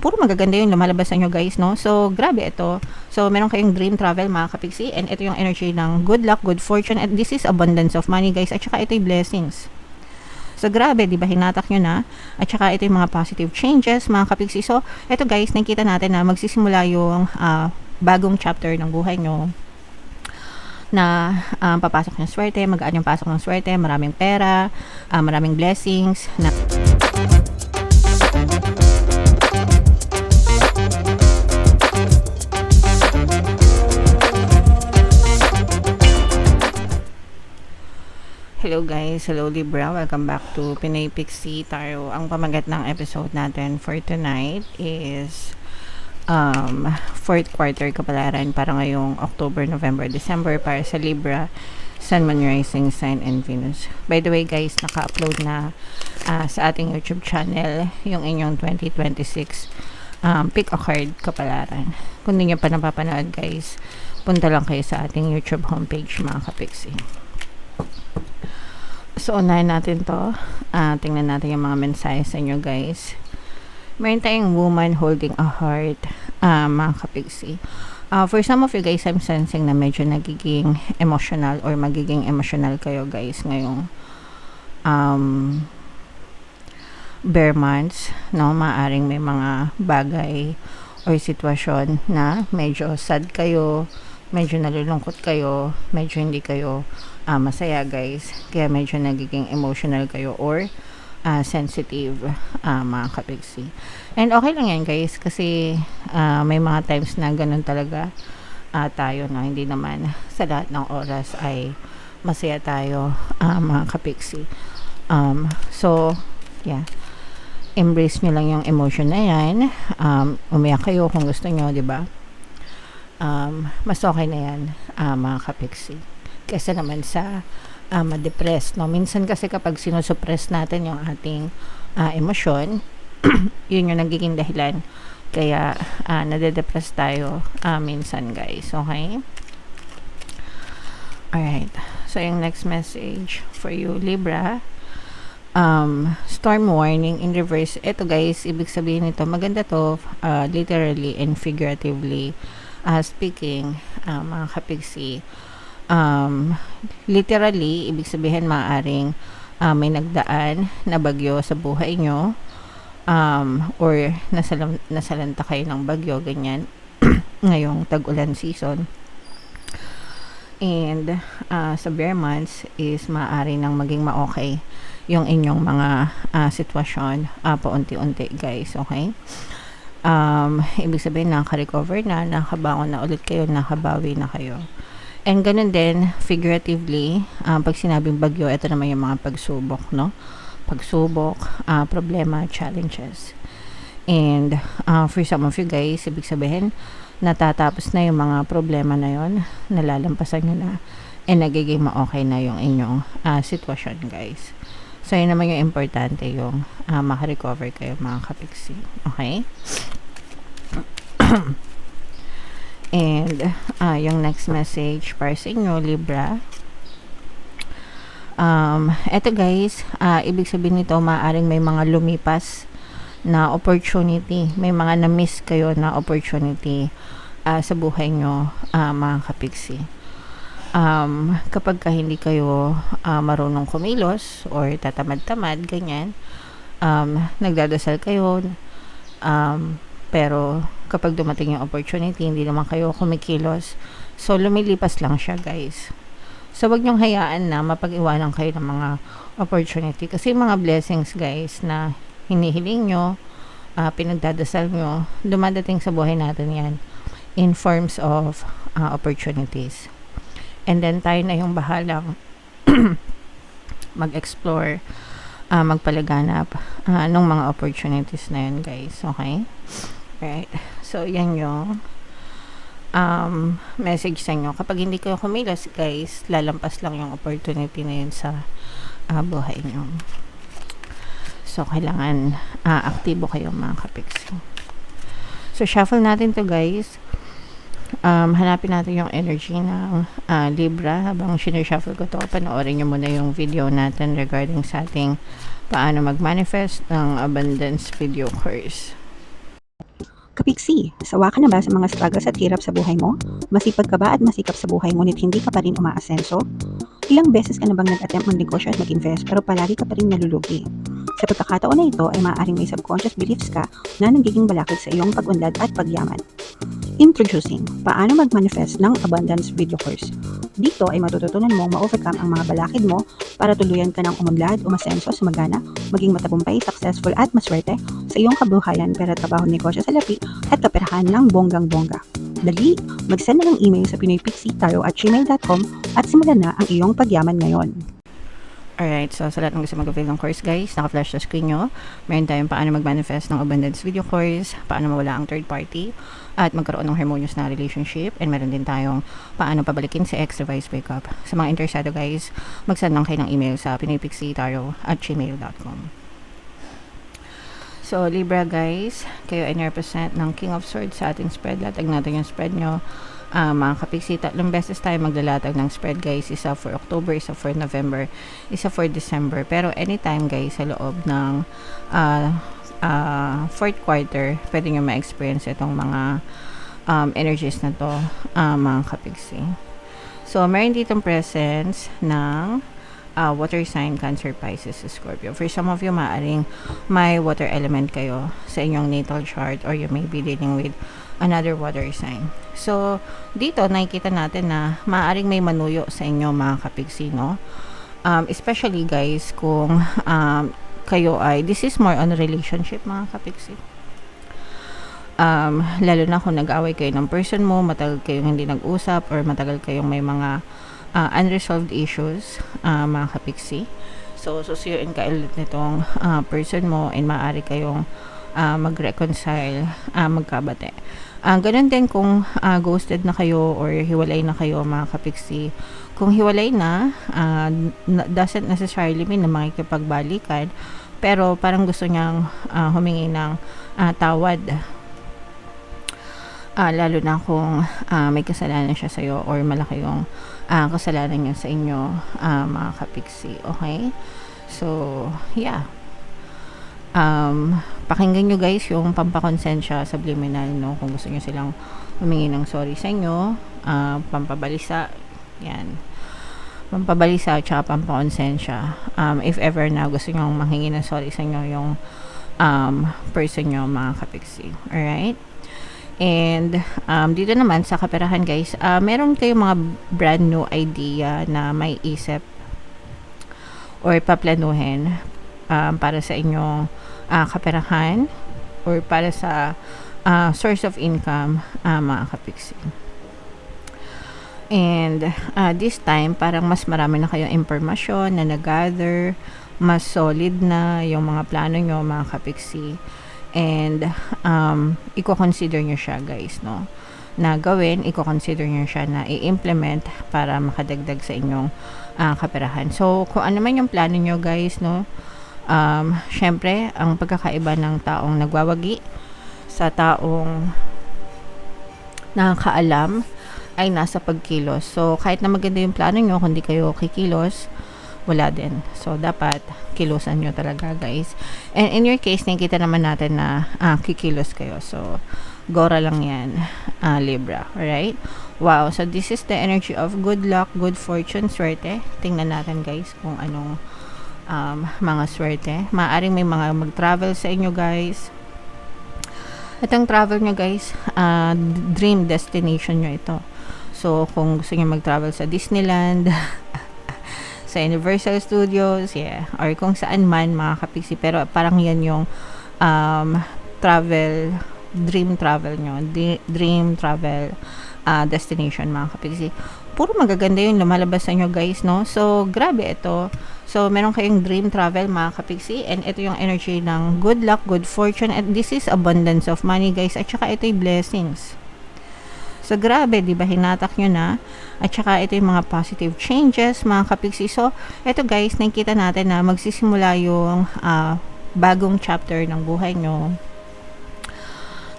puro magaganda yung lumalabas sa inyo guys, no? So, grabe ito. So, meron kayong dream travel mga kapiksi, and ito yung energy ng good luck, good fortune, and this is abundance of money guys, at saka ito yung blessings. So, grabe, di ba? Hinatak nyo na. At saka ito yung mga positive changes, mga kapiksi. So, ito guys, nakikita natin na magsisimula yung bagong chapter ng buhay nyo, na papasok ng swerte, magaan yung pasok ng swerte, maraming pera, maraming blessings, na hello guys, hello Libra, welcome back to Pinay Pixie Tarot. Ang pamagat ng episode natin for tonight is fourth quarter kapalaran para ngayong October, November, December para sa Libra, Sun, Moon, Rising, Sign, and Venus. By the way guys, naka-upload na sa ating YouTube channel yung inyong 2026 pick a card kapalaran. Kung hindi nyo pa napapanood guys, punta lang kayo sa ating YouTube homepage mga kapixie. So, unahin natin to. Tingnan natin yung mga mensahe sa inyo, guys. Meron tayong woman holding a heart, mga kapigsi. For some of you guys, I'm sensing na medyo nagiging emotional or magiging emotional kayo, guys, ngayong bare months, no? Maaring may mga bagay or sitwasyon na medyo sad kayo, medyo nalulungkot kayo, medyo hindi kayo masaya guys, kaya medyo nagiging emotional kayo or sensitive, mga kapigsi. And okay lang yan guys, kasi may mga times na ganun talaga tayo, no? Hindi naman sa lahat ng oras ay masaya tayo, mga kapigsi. So yeah, embrace nyo lang yung emotion na yan. Umiyak kayo kung gusto nyo, diba? Mas okay na yan, mga kapigsi, kesa naman sa ma-depress, no? Minsan kasi kapag sinusuppress natin yung ating emosyon, yun yung nagiging dahilan kaya nade-depress tayo minsan guys, okay? Alright, so yung next message for you Libra, storm warning in reverse. Ito guys, ibig sabihin nito, maganda to, literally and figuratively speaking, mga kapigsi. Literally, ibig sabihin maaring may nagdaan na bagyo sa buhay nyo, or nasalanta kayo ng bagyo, ganyan, ngayong tag-ulan season. And sa bare months is maaari nang maging ma-okay yung inyong mga sitwasyon paunti-unti guys, okay? Ibig sabihin naka-recover na, nakabangon na ulit kayo, nakabawi na kayo. And ganun din, figuratively, pag sinabing bagyo, ito naman yung mga pagsubok, no? Pagsubok, problema, challenges. And for some of you guys, ibig sabihin, natatapos na yung mga problema na yon, nalalampasan nyo na, and nagiging ma-okay na yung inyong sitwasyon, guys. So, yun naman yung importante, yung makarecover kayo, mga kapiksi. Okay? And yung next message para sa inyo Libra, eto guys, ibig sabihin nito maaring may mga lumipas na opportunity, may mga na-miss kayo na opportunity sa buhay nyo, mga kapigsi. Kapag ka hindi kayo marunong kumilos or tatamad-tamad, ganyan, nagdadasal kayo, pero kapag dumating yung opportunity, hindi naman kayo kumikilos. So, lumilipas lang siya, guys. So, wag niyong hayaan na mapag-iwanan kayo ng mga opportunity. Kasi mga blessings, guys, na hinihiling nyo, pinagdadasal nyo, dumadating sa buhay natin yan in forms of opportunities. And then, tayo na yung bahalang mag-explore, magpalaganap ng mga opportunities na yun, guys. Okay? Right. So, yan yung message sa inyo. Kapag hindi kayo kumilos, guys, lalampas lang yung opportunity na yun sa buhay nyo. So, kailangan aktibo kayo, mga kapiksi. So, shuffle natin to guys. Hanapin natin yung energy ng Libra. Habang sinushuffle ko to, panoorin nyo muna yung video natin regarding sa ating paano mag-manifest ng abundance video course. Kapiksi, sawa ka na ba sa mga struggles at hirap sa buhay mo? Masipag ka ba at masikap sa buhay ngunit hindi ka pa rin umaasenso? Ilang beses ka na bang nag-attempt magnegosyo at mag-invest pero palagi ka pa rin nalulugi? Sa pagkakataon na ito ay maaaring may subconscious beliefs ka na nagiging balakid sa iyong pag-unlad at pagyaman. Introducing, paano mag-manifest ng abundance video course. Dito ay matututunan mong ma-overcome ang mga balakid mo para tuluyan ka ng umunlad, umasenso, sumagana, maging matagumpay, successful at maswerte sa iyong kabuhayan, pera, trabaho, negosyo, salapi at kaperahan ng bonggang-bongga. Dali, mag-send na ng email sa pinoypixie@gmail.com at simulan na ang iyong pagyaman ngayon. Alright, so sa lahat ng gusto mag-avail ng course guys, naka-flash sa screen nyo. Meron tayong paano mag-manifest ng abundance video course, paano mawala ang third party, at magkaroon ng harmonious na relationship, and meron din tayong paano pabalikin si ex revised breakup. Sa mga interesado guys, mag-send lang kayo ng email sa pinoypixie@gmail.com. So, Libra guys, kayo ay represent ng King of Swords sa ating spread. Latag natin yung spread nyo. Mga kapiksi, 3 beses tayo maglalatag ng spread guys. Isa for October, isa for November, isa for December. Pero anytime guys, sa loob ng fourth quarter, pwede nyo ma-experience itong mga energies na to, mga kapiksi. So, meron ditong presence ng water sign, Cancer, Pisces, Scorpio. For some of you, maaaring may water element kayo sa inyong natal chart, or you may be dealing with another water sign. So, dito nakikita natin na maaaring may manuyo sa inyo mga kapiksi, no? Especially guys, kung kayo ay, this is more on relationship mga kapiksi. Lalo na kung nag-away kayo ng person mo, matagal kayong hindi nag-usap, or matagal kayong may mga unresolved issues, mga kapiksi. So, susuyuin ka ulit nitong person mo, and maaari kayong mag-reconcile, magkabate. Ganun din kung ghosted na kayo or hiwalay na kayo mga kapiksi. Kung hiwalay na, doesn't necessarily mean na makikipagbalikan, pero parang gusto niyang humingi ng tawad. Lalo na kung may kasalanan siya sa'yo, or malaki yung kasalanan niya sa inyo, mga kapiksi. Okay? So, yeah. Pakinggan nyo guys yung pampakonsensya subliminal, no? Kung gusto nyo silang humingi ng sorry sa inyo, pampabalisa, yan, pampabalisa at saka pampakonsensya. If ever na gusto nyo manghingi ng sorry sa inyo yung person nyo mga kapiksi. Alright? And dito naman sa kaperahan guys, meron kayong mga brand new idea na may isip or paplanuhin para sa inyong kaperahan, or para sa source of income, mga kapiksi. And this time, parang mas marami na kayong impormasyon na nag-gather, mas solid na yung mga plano nyo mga kapiksi, and i-consider nyo siya guys, no? Na gawin, i-consider nyo siya na i-implement para makadagdag sa inyong kaperahan. So, kung ano man yung plano nyo guys, no? Syempre, ang pagkakaiba ng taong nagwawagi sa taong nakakaalam ay nasa pagkilos. So, kahit na maganda yung plano nyo, kung di kayo kikilos, wala din. So, dapat kilosan nyo talaga guys. And in your case, nakikita naman natin na kikilos kayo. So, gora lang yan, Libra. Alright? Wow. So, this is the energy of good luck, good fortune, swerte. Tingnan natin guys kung anong mga swerte. Maaring may mga mag-travel sa inyo guys. Itong travel nyo guys, dream destination nyo ito. So, kung gusto nyo mag-travel sa Disneyland, sa Universal Studios, yeah, or kung saan man mga kapiksi, pero parang yan yung dream travel nyo, dream travel destination mga kapiksi. Puro magaganda yung lumalabas sa inyo guys, no? So, grabe ito. So, meron kayong dream travel mga kapiksi, and ito yung energy ng good luck, good fortune, and this is abundance of money guys, at saka ito yung blessings. So, grabe, di ba? Hinatak nyo na. At saka ito yung mga positive changes mga kapiksi. So, ito guys, nakikita natin na magsisimula yung bagong chapter ng buhay nyo,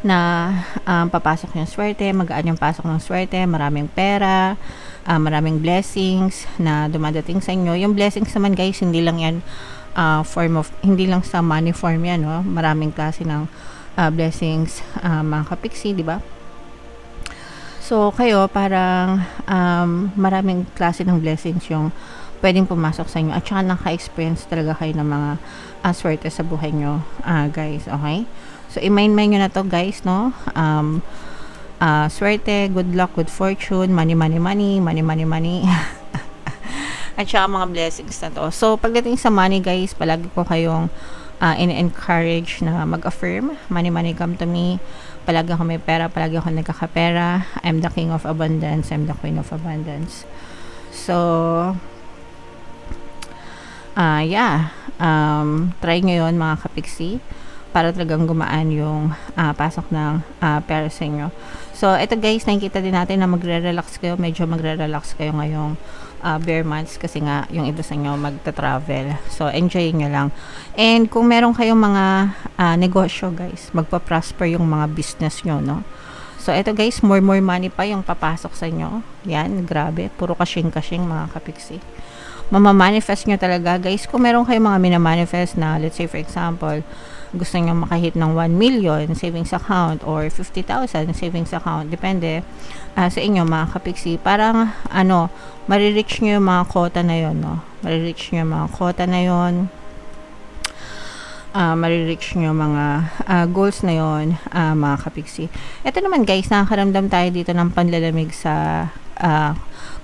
na papasok yung swerte, magaan yung pasok ng swerte, maraming pera, maraming blessings na dumadating sa inyo. Yung blessings naman guys, hindi lang yan form of, hindi lang sa money form yan, no? Maraming klase ng blessings, mga kapiksi, di ba? So, kayo, parang maraming klase ng blessings yung pwedeng pumasok sa inyo. At saka naka-experience talaga kayo ng mga swerte sa buhay nyo, guys. Okay? So, i-mind nyo na to, guys, no? Swerte, good luck, good fortune, money, money, money, money, money, money. At saka mga blessings na to. So, pagdating sa money, guys, palagi ko kayong in-encourage na mag-affirm. Money, money, come to me. Palagi ako may pera, palagi ako nagkakapera. I'm the king of abundance, I'm the queen of abundance. So, try nyo yun, mga kapiksi, para talagang gumaan yung pasok ng pera sa inyo. So, ito guys, nakikita din natin na magre-relax kayo, medyo magre-relax kayo ngayong bare months kasi nga yung iba sa inyo magta-travel. So, enjoy nyo lang. And kung meron kayong mga negosyo guys, magpa-prosper yung mga business nyo, no? So, ito guys, more money pa yung papasok sa inyo. Yan, grabe. Puro kashing-kashing mga kapiksi. Mamamanifest nyo talaga guys. Kung meron kayong mga minamanifest na, let's say for example, gusto nyo makahit ng 1 million savings account or 50,000 savings account, depende sa inyo mga kapiksi. Parang marireach nyo yung mga quota na yon, no? Marireach nyo yung mga quota na yon, marireach nyo mga goals na yon, mga kapiksi. Ito naman guys, nakakaramdam tayo dito ng panlalamig sa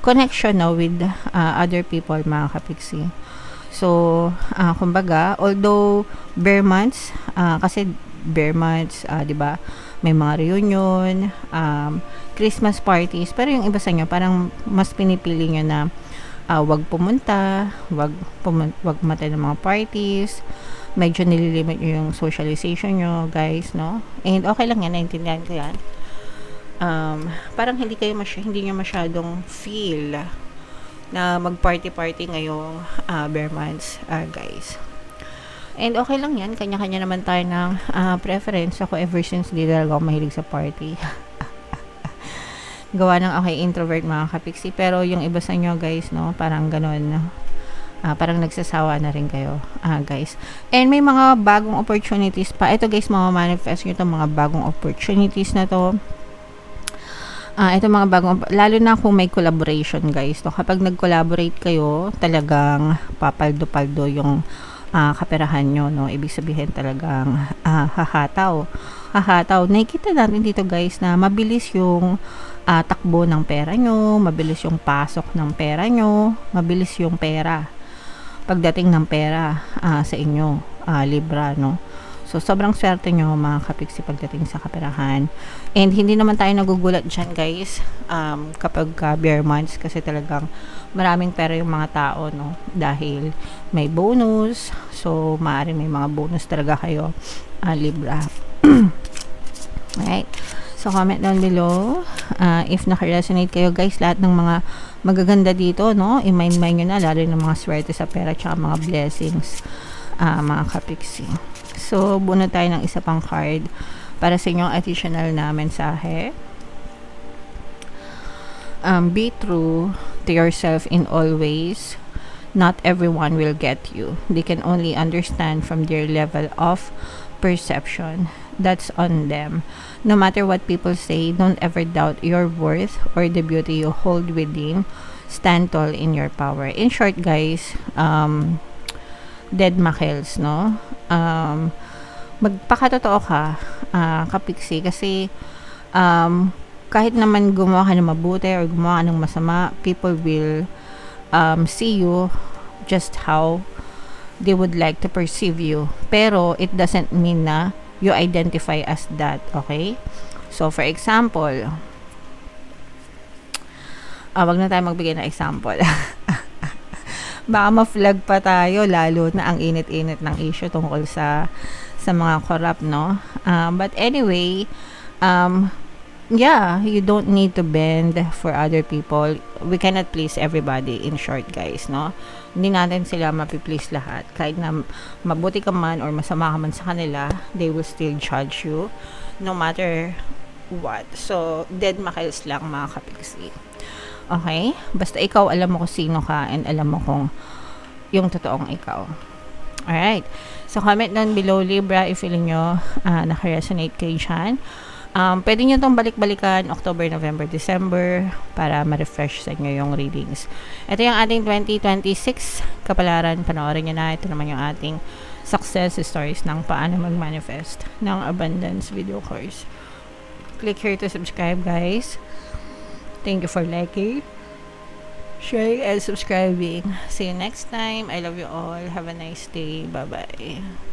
connection with other people, mga kapiksi. So, kumbaga, although bare months, kasi bare months, 'di ba? May mga reunion, Christmas parties, pero yung iba sa inyo parang mas pinipili niyo na wag pumunta, wag mata ng mga parties. Medyo nililimit niyo yung socialization niyo, guys, no? And okay lang yan, naintindihan ko yan. Parang hindi niyo masyadong feel na mag-party ngayong bare months, guys. And okay lang yan, kanya-kanya naman tayo ng preference. Ako ever since di talaga ako mahilig sa party. Gawa ng okay introvert, mga kapiksi, pero yung iba sa inyo guys, no, parang ganun, parang nagsasawa na rin kayo, guys. And may mga bagong opportunities pa. Ito guys, manifest nyo itong mga bagong opportunities na to. Ito mga bagong, lalo na kung may collaboration guys, no? Kapag nag-collaborate kayo, talagang papaldo-paldo yung kaperahan nyo, no? Ibig sabihin talagang hahataw. Nakikita natin dito guys na mabilis yung takbo ng pera nyo, mabilis yung pasok ng pera nyo, mabilis yung pera pagdating ng pera sa inyo, Libra, no? So, sobrang swerte nyo mga kapiksi pagdating sa kaperahan. And hindi naman tayo nagugulat dyan guys, kapag bare months, kasi talagang maraming pera yung mga tao, no? Dahil may bonus. So, maaaring may mga bonus talaga kayo, Libra. Right? So, comment down below if naka-resonate kayo guys, lahat ng mga magaganda dito, no? I-mind nyo na, lalo ng mga swerte sa pera tsaka mga blessings, mga kapiksi. So, buo na tayo ng isa pang card para sa inyong additional na mensahe. Be true to yourself in all ways. Not everyone will get you. They can only understand from their level of perception. That's on them. No matter what people say, don't ever doubt your worth or the beauty you hold within. Stand tall in your power. In short, guys, dead makels, no? Magpakatotoo ka, kapiksi, kasi kahit naman gumawa ka ng mabuti or gumawa ka ng masama, people will see you just how they would like to perceive you. Pero it doesn't mean na you identify as that, okay? So, for example, wag na tayo magbigay ng example. Baka ma-flag pa tayo, lalo na ang init-init ng issue tungkol sa mga corrupt, no? But anyway, you don't need to bend for other people. We cannot please everybody, in short, guys, no? Hindi natin sila mapiplease lahat. Kahit na mabuti ka man or masama ka man sa kanila, they will still judge you no matter what. So, dead makels lang, mga kapiksi. Okay? Basta ikaw, alam mo kung sino ka and alam mo kung yung totoong ikaw. Alright. So, comment down below, Libra, if feeling nyo naka-resonate kayo dyan. Pwede nyo itong balik-balikan October, November, December para ma-refresh sa inyo yung readings. Ito yung ating 2026 kapalaran. Panoorin nyo na. Ito naman yung ating success stories ng paano mag-manifest ng abundance video course. Click here to subscribe, guys. Thank you for liking, sharing, and subscribing. See you next time. I love you all. Have a nice day. Bye-bye.